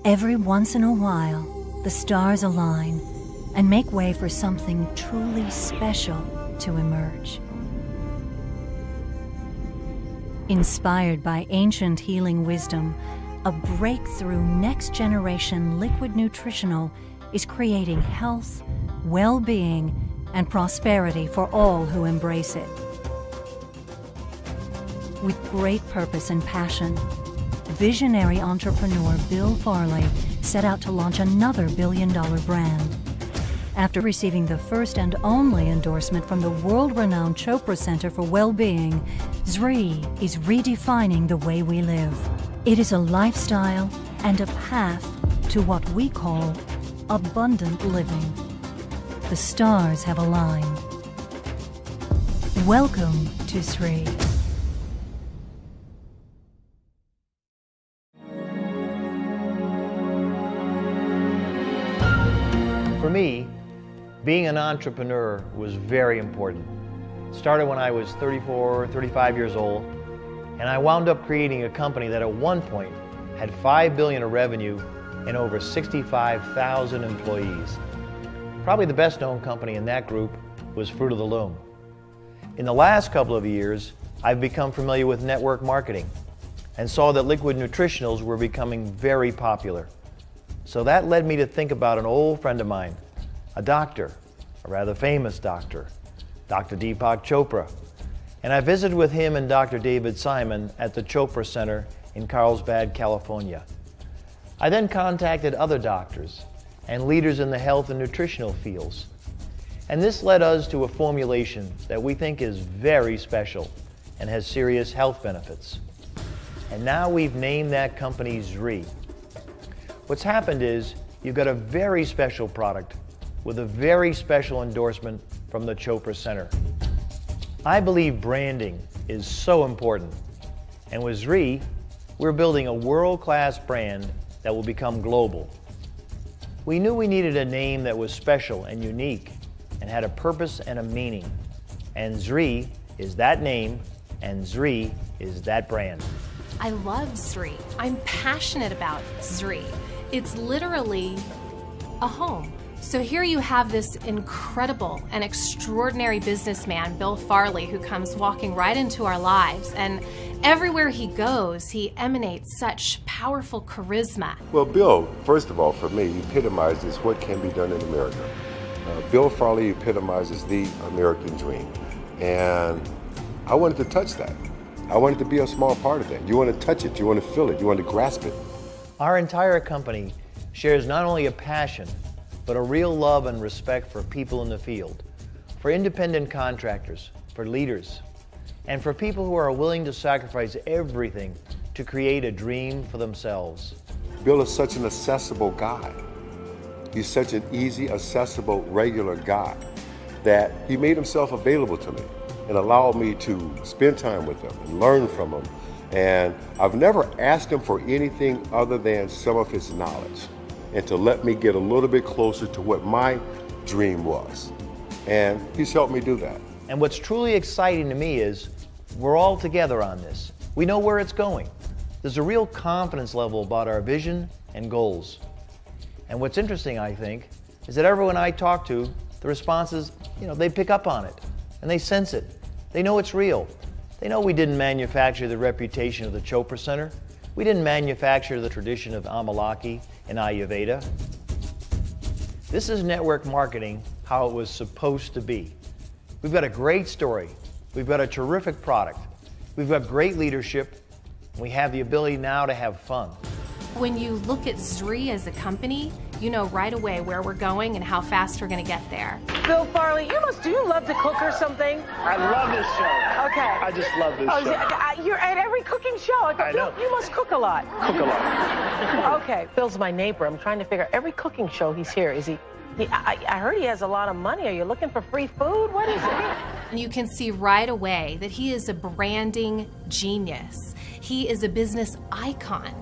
Every once in a while, the stars align and make way for something truly special to emerge. Inspired by ancient healing wisdom, a breakthrough next-generation liquid nutritional is creating health, well-being, and prosperity for all who embrace it. With great purpose and passion, visionary entrepreneur Bill Farley set out to launch another billion-dollar brand. After receiving the first and only endorsement from the world-renowned Chopra Center for Well-Being, Zrii is redefining the way we live. It is a lifestyle and a path to what we call abundant living. The stars have aligned. Welcome to Zrii. For me, being an entrepreneur was very important. It started when I was 34, 35 years old, and I wound up creating a company that at one point had $5 billion of revenue and over 65,000 employees. Probably the best known company in that group was Fruit of the Loom. In the last couple of years, I've become familiar with network marketing and saw that liquid nutritionals were becoming very popular. So that led me to think about an old friend of mine, a doctor, a rather famous doctor, Dr. Deepak Chopra. And I visited with him and Dr. David Simon at the Chopra Center in Carlsbad, California. I then contacted other doctors and leaders in the health and nutritional fields. And this led us to a formulation that we think is very special and has serious health benefits. And now we've named that company Zrii. What's happened is you've got a very special product with a very special endorsement from the Chopra Center. I believe branding is so important. And with Zrii, we're building a world-class brand that will become global. We knew we needed a name that was special and unique and had a purpose and a meaning. And Zrii is that name, and Zrii is that brand. I love Zrii. I'm passionate about Zrii. It's literally a home. So here you have this incredible and extraordinary businessman, Bill Farley, who comes walking right into our lives. And everywhere he goes, he emanates such powerful charisma. Well, Bill, first of all, for me, epitomizes what can be done in America. Bill Farley epitomizes the American dream. And I wanted to touch that. I wanted to be a small part of that. You want to touch it, you want to feel it, you want to grasp it. Our entire company shares not only a passion, but a real love and respect for people in the field, for independent contractors, for leaders, and for people who are willing to sacrifice everything to create a dream for themselves. Bill is such an accessible guy. He's such an easy, accessible, regular guy that he made himself available to me and allowed me to spend time with him and learn from him. And I've never asked him for anything other than some of his knowledge and to let me get a little bit closer to what my dream was. And he's helped me do that. And what's truly exciting to me is we're all together on this. We know where it's going. There's a real confidence level about our vision and goals. And what's interesting, I think, is that everyone I talk to, the responses, they pick up on it and they sense it. They know it's real. They know we didn't manufacture the reputation of the Chopra Center. We didn't manufacture the tradition of Amalaki and Ayurveda. This is network marketing how it was supposed to be. We've got a great story. We've got a terrific product. We've got great leadership. We have the ability now to have fun. When you look at Zrii as a company, you know right away where we're going and how fast we're going to get there. Bill Farley, do you love to cook or something? I love this show. Okay. I just love this show. You're at every cooking show. I know. You must cook a lot. Cook a lot. Okay. Bill's my neighbor. I'm trying to figure out every cooking show he's here. Is he I heard he has a lot of money. Are you looking for free food? What is it? And you can see right away that he is a branding genius. He is a business icon.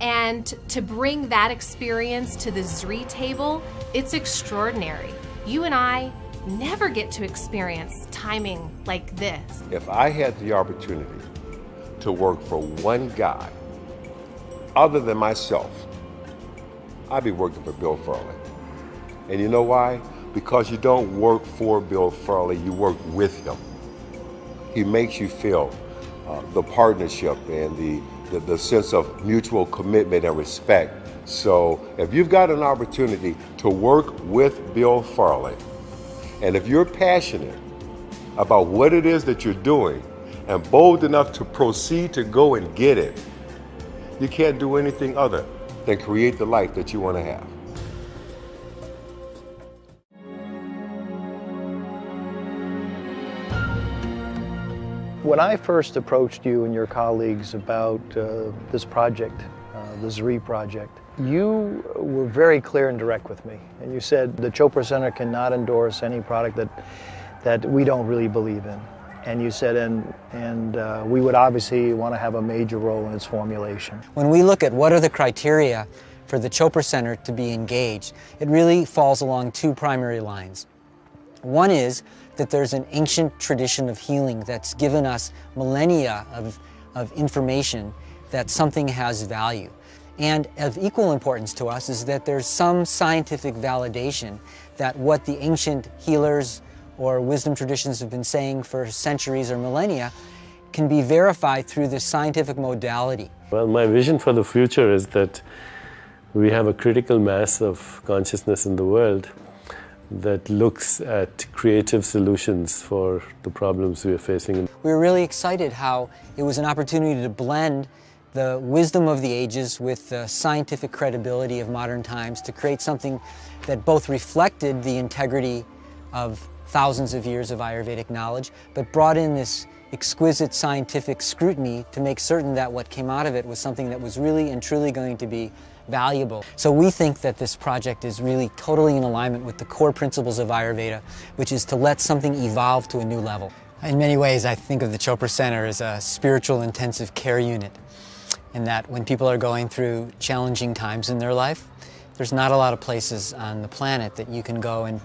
And to bring that experience to the Zrii table, it's extraordinary. You and I never get to experience timing like this. If I had the opportunity to work for one guy other than myself I'd be working for Bill Farley. And you know why? Because you don't work for Bill Farley, you work with him. He makes you feel the partnership and the sense of mutual commitment and respect. So if you've got an opportunity to work with Bill Farley, and if you're passionate about what it is that you're doing and bold enough to proceed to go and get it, you can't do anything other than create the life that you want to have. When I first approached you and your colleagues about this project, the Zrii project, you were very clear and direct with me. And you said the Chopra Center cannot endorse any product that we don't really believe in. And you said, and we would obviously want to have a major role in its formulation. When we look at what are the criteria for the Chopra Center to be engaged, it really falls along two primary lines. One is that there's an ancient tradition of healing that's given us millennia of information that something has value. And of equal importance to us is that there's some scientific validation that what the ancient healers or wisdom traditions have been saying for centuries or millennia can be verified through this scientific modality. Well, my vision for the future is that we have a critical mass of consciousness in the world that looks at creative solutions for the problems we are facing. We were really excited how it was an opportunity to blend the wisdom of the ages with the scientific credibility of modern times to create something that both reflected the integrity of thousands of years of Ayurvedic knowledge, but brought in this exquisite scientific scrutiny to make certain that what came out of it was something that was really and truly going to be valuable. So we think that this project is really totally in alignment with the core principles of Ayurveda, which is to let something evolve to a new level. In many ways, I think of the Chopra Center as a spiritual intensive care unit, in that when people are going through challenging times in their life, there's not a lot of places on the planet that you can go and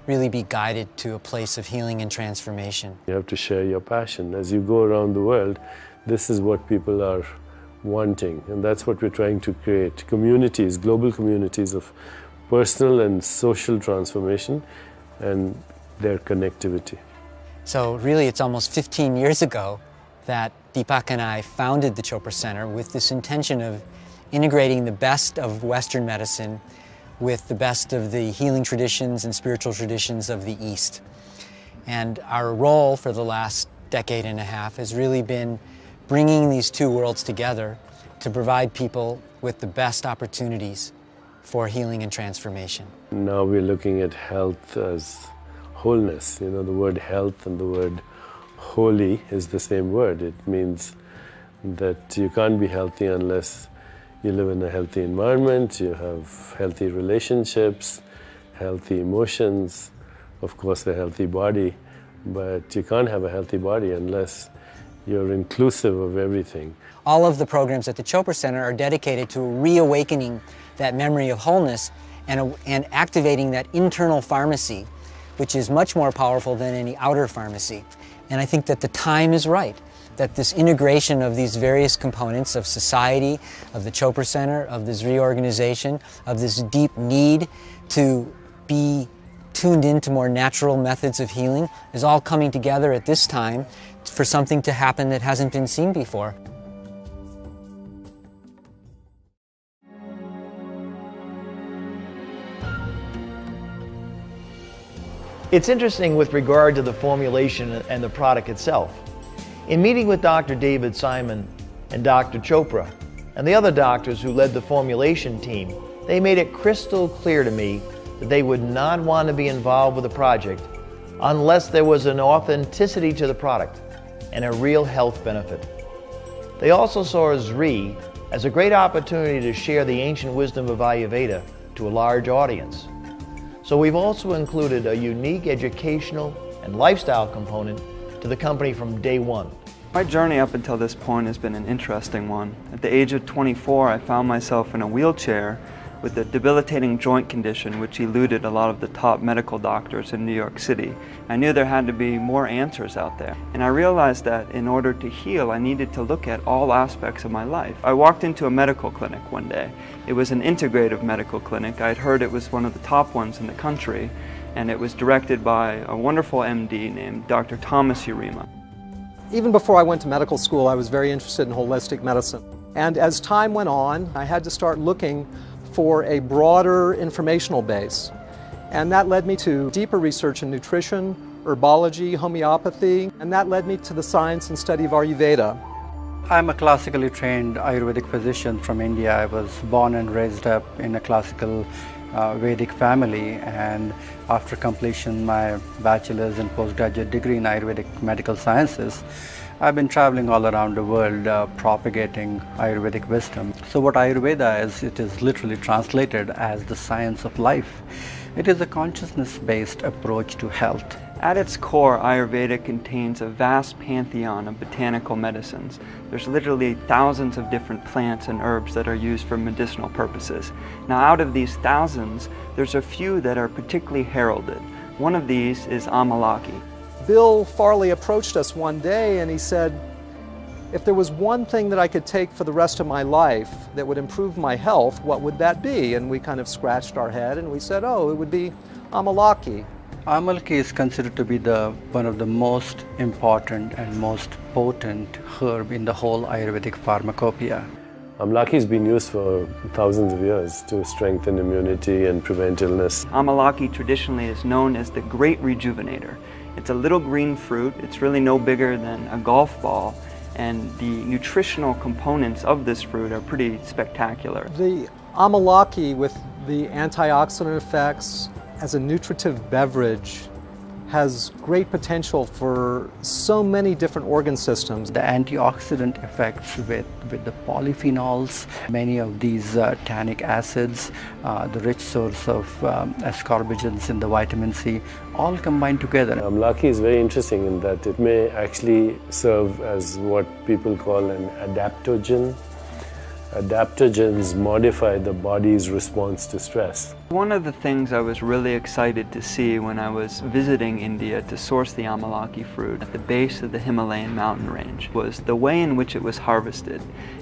really be guided to a place of healing and transformation. You have to share your passion. As you go around the world, this is what people are wanting, and that's what we're trying to create. Communities, global communities of personal and social transformation and their connectivity. So really it's almost 15 years ago that Deepak and I founded the Chopra Center with this intention of integrating the best of Western medicine with the best of the healing traditions and spiritual traditions of the East. And our role for the last decade and a half has really been bringing these two worlds together to provide people with the best opportunities for healing and transformation. Now we're looking at health as wholeness. You know, the word health and the word holy is the same word. It means that you can't be healthy unless you live in a healthy environment, you have healthy relationships, healthy emotions, of course a healthy body, but you can't have a healthy body unless you're inclusive of everything. All of the programs at the Chopra Center are dedicated to reawakening that memory of wholeness and activating that internal pharmacy, which is much more powerful than any outer pharmacy. And I think that the time is right, that this integration of these various components of society, of the Chopra Center, of the Zrii organization, of this deep need to be tuned into more natural methods of healing is all coming together at this time for something to happen that hasn't been seen before. It's interesting with regard to the formulation and the product itself. In meeting with Dr. David Simon and Dr. Chopra and the other doctors who led the formulation team, they made it crystal clear to me that they would not want to be involved with the project unless there was an authenticity to the product and a real health benefit. They also saw Zrii as a great opportunity to share the ancient wisdom of Ayurveda to a large audience. So we've also included a unique educational and lifestyle component to the company from day one. My journey up until this point has been an interesting one. At the age of 24, I found myself in a wheelchair with a debilitating joint condition which eluded a lot of the top medical doctors in New York City. I knew there had to be more answers out there. And I realized that in order to heal, I needed to look at all aspects of my life. I walked into a medical clinic one day. It was an integrative medical clinic. I'd heard it was one of the top ones in the country, and it was directed by a wonderful MD named Dr. Thomas Urema. Even before I went to medical school, I was very interested in holistic medicine. And as time went on, I had to start looking for a broader informational base. And that led me to deeper research in nutrition, herbology, homeopathy, and that led me to the science and study of Ayurveda. I'm a classically trained Ayurvedic physician from India. I was born and raised up in a classical Vedic family, and after completion my bachelor's and postgraduate degree in Ayurvedic medical sciences, I've been traveling all around the world propagating Ayurvedic wisdom. So what Ayurveda is, it is literally translated as the science of life. It is a consciousness-based approach to health. At its core, Ayurveda contains a vast pantheon of botanical medicines. There's literally thousands of different plants and herbs that are used for medicinal purposes. Now, out of these thousands, there's a few that are particularly heralded. One of these is Amalaki. Bill Farley approached us one day and he said, if there was one thing that I could take for the rest of my life that would improve my health, what would that be? And we kind of scratched our head and we said, oh, it would be Amalaki. Amalaki is considered to be one of the most important and most potent herb in the whole Ayurvedic pharmacopoeia. Amalaki has been used for thousands of years to strengthen immunity and prevent illness. Amalaki traditionally is known as the Great Rejuvenator. It's a little green fruit. It's really no bigger than a golf ball, and the nutritional components of this fruit are pretty spectacular. The Amalaki, with the antioxidant effects as a nutritive beverage, has great potential for so many different organ systems. The antioxidant effects with the polyphenols, many of these tannic acids, the rich source of ascorbigens in the vitamin C, all combined together. Amalaki is very interesting in that it may actually serve as what people call an adaptogen. Adaptogens modify the body's response to stress. One of the things I was really excited to see when I was visiting India to source the Amalaki fruit at the base of the Himalayan mountain range was the way in which it was harvested.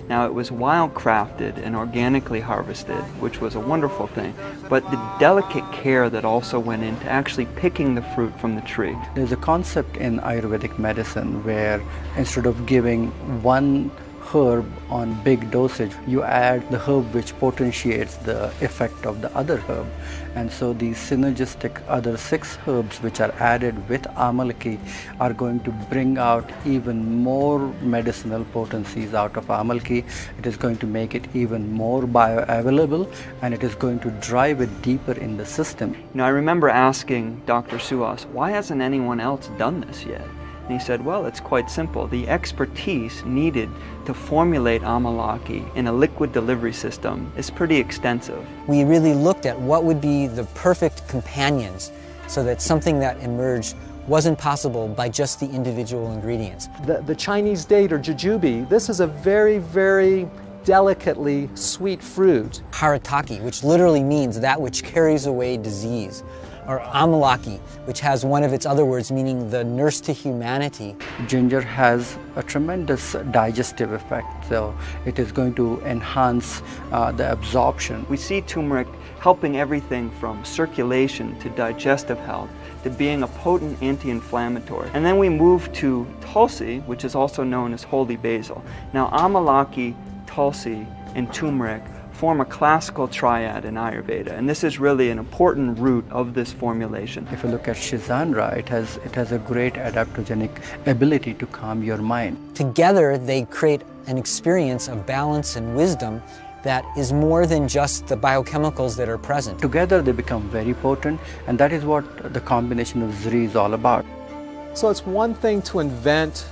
Now, it was wild-crafted and organically harvested, which was a wonderful thing, but the delicate care that also went into actually picking the fruit from the tree. There's a concept in Ayurvedic medicine where instead of giving one herb on big dosage, you add the herb which potentiates the effect of the other herb. And so these synergistic other 6 herbs which are added with Amalaki are going to bring out even more medicinal potencies out of Amalaki. It is going to make it even more bioavailable, and it is going to drive it deeper in the system. You know, I remember asking Dr. Suhas, why hasn't anyone else done this yet? And he said, well, it's quite simple. The expertise needed to formulate Amalaki in a liquid delivery system is pretty extensive. We really looked at what would be the perfect companions so that something that emerged wasn't possible by just the individual ingredients. The Chinese date, or jujube, this is a very, very delicately sweet fruit. Harataki, which literally means that which carries away disease. Or Amalaki, which has one of its other words meaning the nurse to humanity. Ginger has a tremendous digestive effect, so it is going to enhance the absorption. We see turmeric helping everything from circulation to digestive health to being a potent anti-inflammatory. And then we move to Tulsi, which is also known as holy basil. Now, Amalaki, Tulsi, and turmeric form a classical triad in Ayurveda, and this is really an important root of this formulation. If you look at Shizandra, it has a great adaptogenic ability to calm your mind. Together, they create an experience of balance and wisdom that is more than just the biochemicals that are present. Together, they become very potent, and that is what the combination of Zrii is all about. So it's one thing to invent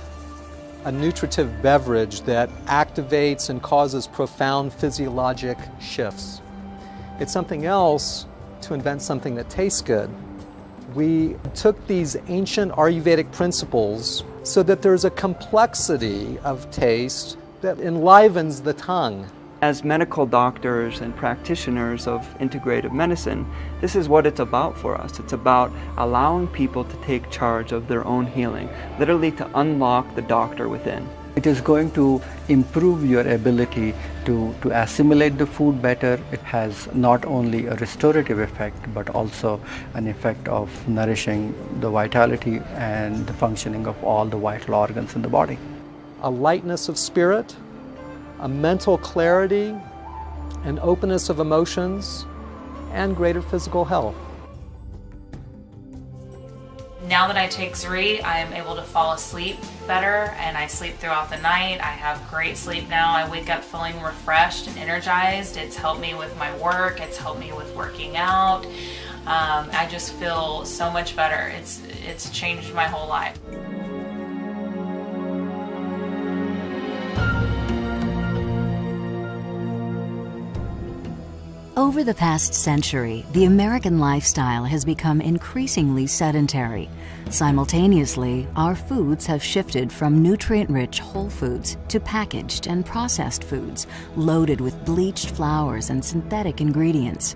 a nutritive beverage that activates and causes profound physiologic shifts. It's something else to invent something that tastes good. We took these ancient Ayurvedic principles so that there's a complexity of taste that enlivens the tongue. As medical doctors and practitioners of integrative medicine, this is what it's about for us. It's about allowing people to take charge of their own healing, literally to unlock the doctor within. It is going to improve your ability to assimilate the food better. It has not only a restorative effect, but also an effect of nourishing the vitality and the functioning of all the vital organs in the body. A lightness of spirit, a mental clarity, an openness of emotions, and greater physical health. Now that I take Zrii, I am able to fall asleep better, and I sleep throughout the night. I have great sleep now. I wake up feeling refreshed and energized. It's helped me with my work. It's helped me with working out. I just feel so much better. It's changed my whole life. Over the past century, the American lifestyle has become increasingly sedentary. Simultaneously, our foods have shifted from nutrient-rich whole foods to packaged and processed foods loaded with bleached flours and synthetic ingredients.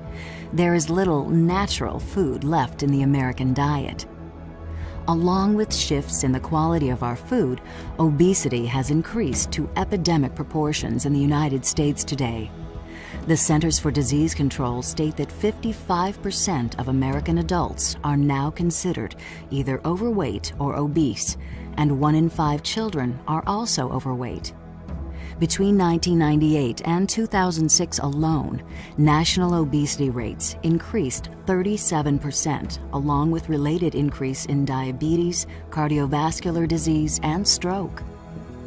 There is little natural food left in the American diet. Along with shifts in the quality of our food, obesity has increased to epidemic proportions in the United States today. The Centers for Disease Control state that 55% of American adults are now considered either overweight or obese, and 1 in 5 children are also overweight. Between 1998 and 2006 alone, national obesity rates increased 37%, along with related increase in diabetes, cardiovascular disease, and stroke.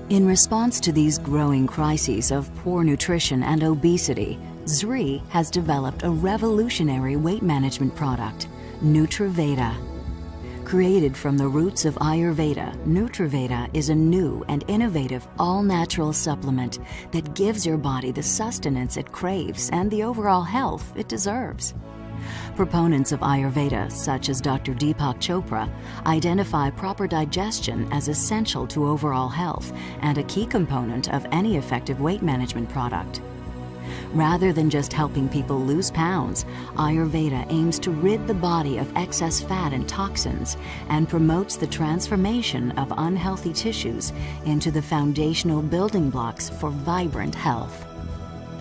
In response to these growing crises of poor nutrition and obesity, Zrii has developed a revolutionary weight management product, Nutriveda. Created from the roots of Ayurveda, Nutriveda is a new and innovative all-natural supplement that gives your body the sustenance it craves and the overall health it deserves. Proponents of Ayurveda, such as Dr. Deepak Chopra, identify proper digestion as essential to overall health and a key component of any effective weight management product. Rather than just helping people lose pounds, Ayurveda aims to rid the body of excess fat and toxins and promotes the transformation of unhealthy tissues into the foundational building blocks for vibrant health.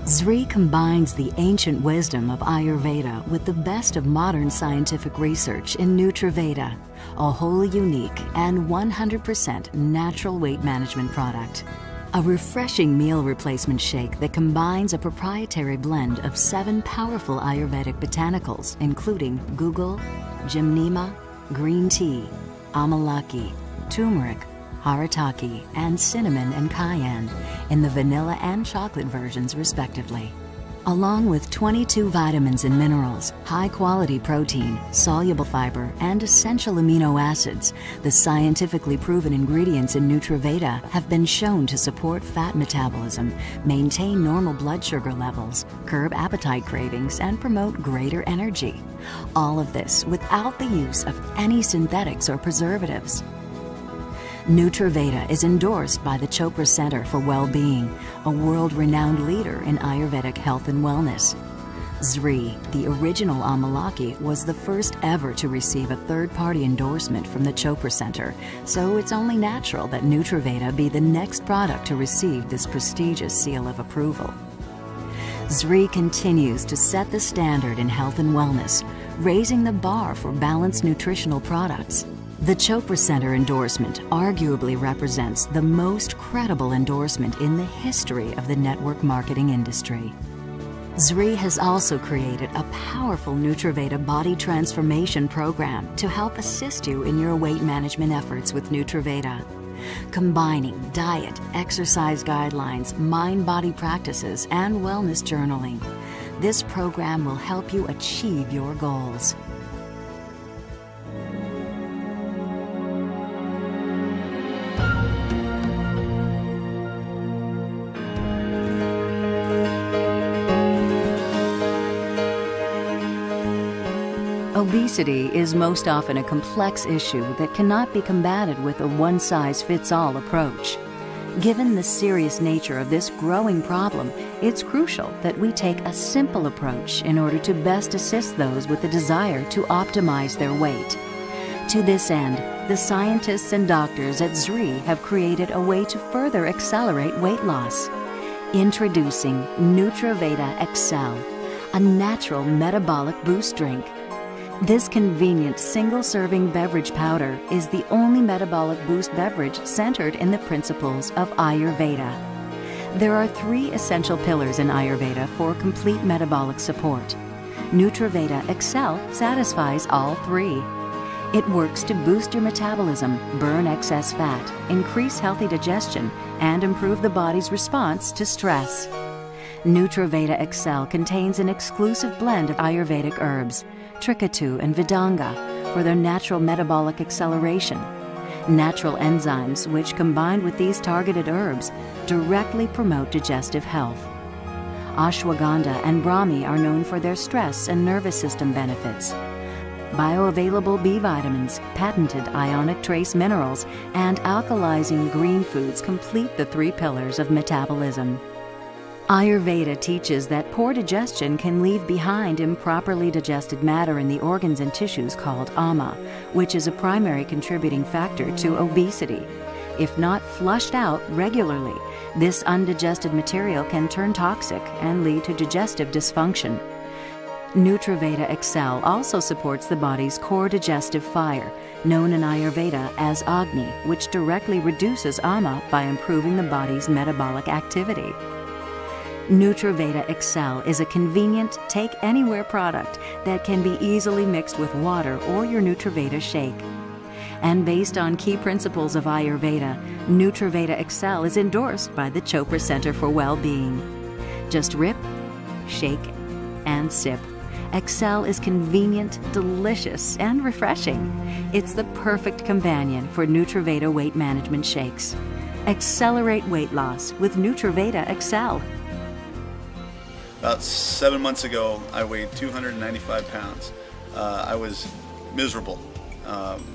Zrii combines the ancient wisdom of Ayurveda with the best of modern scientific research in Nutriveda, a wholly unique and 100% natural weight management product. A refreshing meal replacement shake that combines a proprietary blend of 7 powerful Ayurvedic botanicals, including guggul, gymnema, green tea, amalaki, turmeric, haritaki, and cinnamon and cayenne in the vanilla and chocolate versions respectively. Along with 22 vitamins and minerals, high-quality protein, soluble fiber, and essential amino acids, the scientifically proven ingredients in Nutriveda have been shown to support fat metabolism, maintain normal blood sugar levels, curb appetite cravings, and promote greater energy. All of this without the use of any synthetics or preservatives. Nutriveda is endorsed by the Chopra Center for Well-Being, a world-renowned leader in Ayurvedic health and wellness. Zrii, the original amalaki, was the first ever to receive a third-party endorsement from the Chopra Center, so it's only natural that Nutriveda be the next product to receive this prestigious seal of approval. Zrii continues to set the standard in health and wellness, raising the bar for balanced nutritional products. The Chopra Center endorsement arguably represents the most credible endorsement in the history of the network marketing industry. Zrii has also created a powerful Nutriveda body transformation program to help assist you in your weight management efforts with Nutriveda. Combining diet, exercise guidelines, mind-body practices, and wellness journaling, this program will help you achieve your goals. Obesity is most often a complex issue that cannot be combated with a one-size-fits-all approach. Given the serious nature of this growing problem, it's crucial that we take a simple approach in order to best assist those with the desire to optimize their weight. To this end, the scientists and doctors at Zrii have created a way to further accelerate weight loss. Introducing NutriVeda XL, a natural metabolic boost drink. This convenient single-serving beverage powder is the only metabolic boost beverage centered in the principles of Ayurveda. There are 3 essential pillars in Ayurveda for complete metabolic support. NutriVeda XL satisfies all 3. It works to boost your metabolism, burn excess fat, increase healthy digestion, and improve the body's response to stress. NutriVeda XL contains an exclusive blend of Ayurvedic herbs, Trikatu and Vidanga, for their natural metabolic acceleration. Natural enzymes, which combined with these targeted herbs, directly promote digestive health. Ashwagandha and Brahmi are known for their stress and nervous system benefits. Bioavailable B vitamins, patented ionic trace minerals, and alkalizing green foods complete the 3 pillars of metabolism. Ayurveda teaches that poor digestion can leave behind improperly digested matter in the organs and tissues called ama, which is a primary contributing factor to obesity. If not flushed out regularly, this undigested material can turn toxic and lead to digestive dysfunction. NutriVeda XL also supports the body's core digestive fire, known in Ayurveda as Agni, which directly reduces ama by improving the body's metabolic activity. NutriVeda XL is a convenient, take-anywhere product that can be easily mixed with water or your NutriVeda shake. And based on key principles of Ayurveda, NutriVeda XL is endorsed by the Chopra Center for Well-Being. Just rip, shake, and sip. XL is convenient, delicious, and refreshing. It's the perfect companion for NutriVeda weight management shakes. Accelerate weight loss with NutriVeda XL. About 7 months ago, I weighed 295 pounds. I was miserable.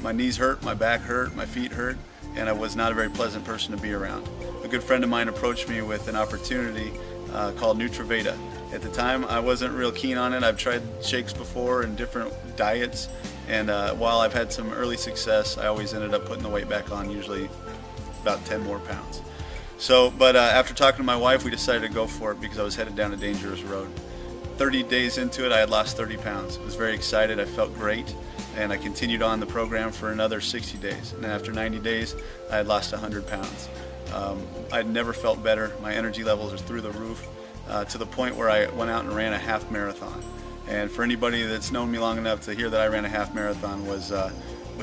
My knees hurt, my back hurt, my feet hurt, and I was not a very pleasant person to be around. A good friend of mine approached me with an opportunity called NutriVeda. At the time, I wasn't real keen on it. I've tried shakes before and different diets, and while I've had some early success, I always ended up putting the weight back on, usually about 10 more pounds. But after talking to my wife, we decided to go for it because I was headed down a dangerous road. 30 days into it, I had lost 30 pounds. I was very excited, I felt great, and I continued on the program for another 60 days. And then after 90 days, I had lost 100 pounds. I'd never felt better. My energy levels are through the roof, to the point where I went out and ran a half marathon. And for anybody that's known me long enough to hear that I ran a half marathon was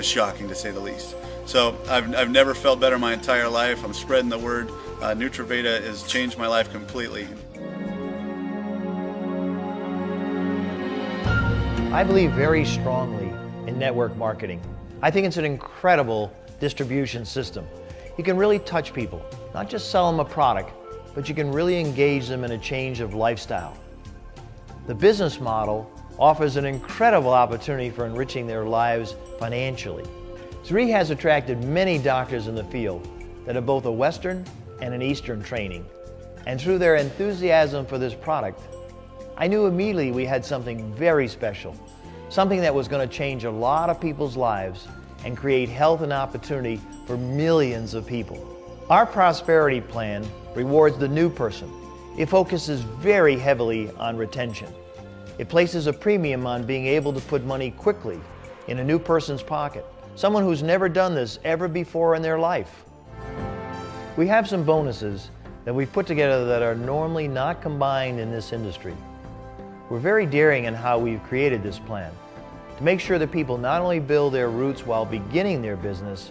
shocking, to say the least. So I've never felt better my entire life. I'm spreading the word. NutriVeda has changed my life completely. I believe very strongly in network marketing. I think it's an incredible distribution system. You can really touch people, not just sell them a product, but you can really engage them in a change of lifestyle. The business model offers an incredible opportunity for enriching their lives financially. Zrii has attracted many doctors in the field that have both a Western and an Eastern training. And through their enthusiasm for this product, I knew immediately we had something very special, something that was going to change a lot of people's lives and create health and opportunity for millions of people. Our prosperity plan rewards the new person. It focuses very heavily on retention. It places a premium on being able to put money quickly in a new person's pocket, someone who's never done this ever before in their life. We have some bonuses that we've put together that are normally not combined in this industry. We're very daring in how we've created this plan to make sure that people not only build their roots while beginning their business,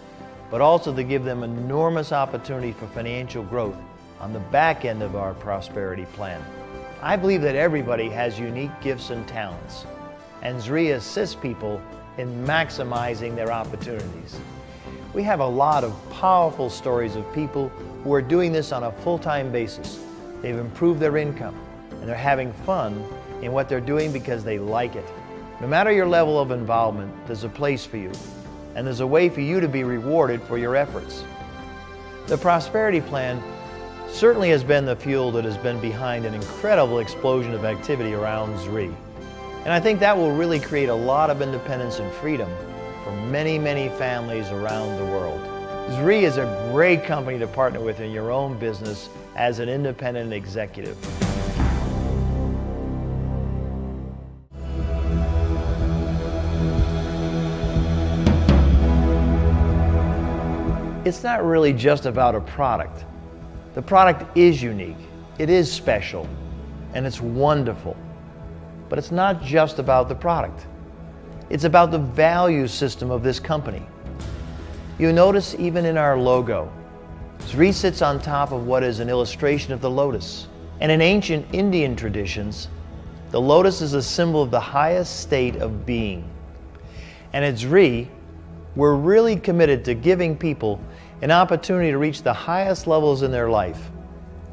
but also to give them enormous opportunity for financial growth on the back end of our prosperity plan. I believe that everybody has unique gifts and talents, and Zrii assists people in maximizing their opportunities. We have a lot of powerful stories of people who are doing this on a full-time basis. They've improved their income, and they're having fun in what they're doing because they like it. No matter your level of involvement, there's a place for you, and there's a way for you to be rewarded for your efforts. The Prosperity Plan certainly has been the fuel that has been behind an incredible explosion of activity around Zrii. And I think that will really create a lot of independence and freedom for many, many families around the world. Zrii is a great company to partner with in your own business as an independent executive. It's not really just about a product. The product is unique, it is special, and it's wonderful. But it's not just about the product. It's about the value system of this company. You notice even in our logo, Zrii sits on top of what is an illustration of the lotus. And in ancient Indian traditions, the lotus is a symbol of the highest state of being. And at Zrii, we're really committed to giving people an opportunity to reach the highest levels in their life,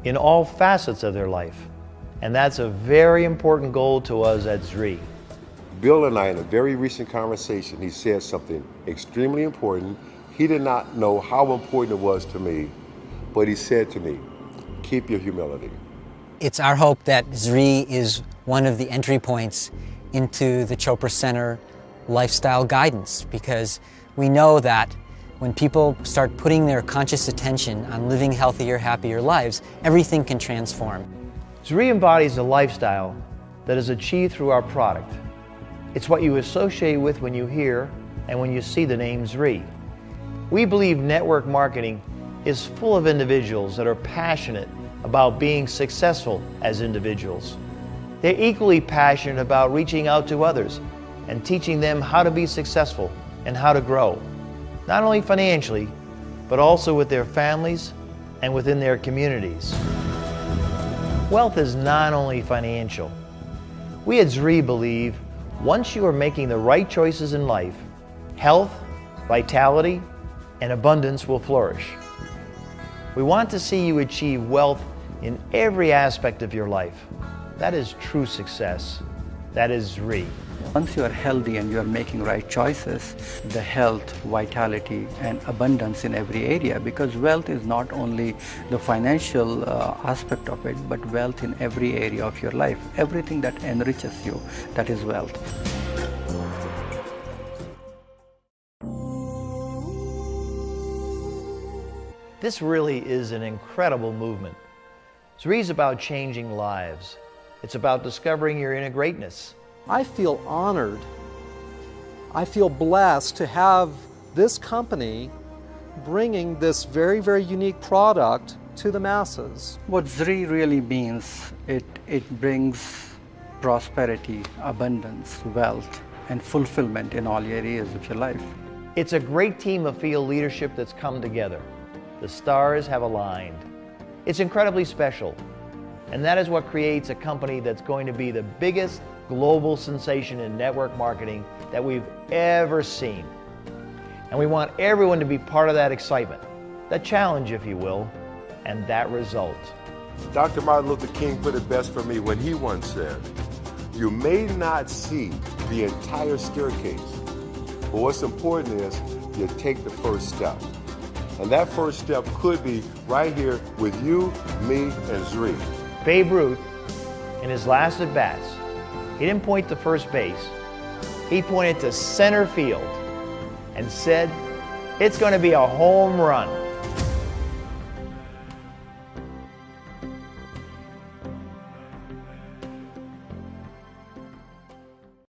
in all facets of their life. And that's a very important goal to us at Zrii. Bill and I, in a very recent conversation, he said something extremely important. He did not know how important it was to me, but he said to me, keep your humility. It's our hope that Zrii is one of the entry points into the Chopra Center lifestyle guidance, because we know that when people start putting their conscious attention on living healthier, happier lives, everything can transform. Zrii embodies a lifestyle that is achieved through our product. It's what you associate with when you hear and when you see the name Zrii. We believe network marketing is full of individuals that are passionate about being successful as individuals. They're equally passionate about reaching out to others and teaching them how to be successful and how to grow, not only financially, but also with their families and within their communities. Wealth is not only financial. We at Zrii believe once you are making the right choices in life, health, vitality, and abundance will flourish. We want to see you achieve wealth in every aspect of your life. That is true success. That is Zrii. Once you are healthy and you are making right choices, the health, vitality, and abundance in every area, because wealth is not only the financial aspect of it, but wealth in every area of your life. Everything that enriches you, that is wealth. This really is an incredible movement. Zrii is about changing lives. It's about discovering your inner greatness. I feel honored. I feel blessed to have this company bringing this very, very unique product to the masses. What Zrii really means, it brings prosperity, abundance, wealth, and fulfillment in all areas of your life. It's a great team of field leadership that's come together. The stars have aligned. It's incredibly special. And that is what creates a company that's going to be the biggest global sensation in network marketing that we've ever seen. And we want everyone to be part of that excitement, that challenge, if you will, and that result. Dr. Martin Luther King put it best for me when he once said, you may not see the entire staircase, but what's important is you take the first step. And that first step could be right here with you, me, and Zrii. Babe Ruth, in his last at-bats, he didn't point to first base. He pointed to center field and said, it's going to be a home run.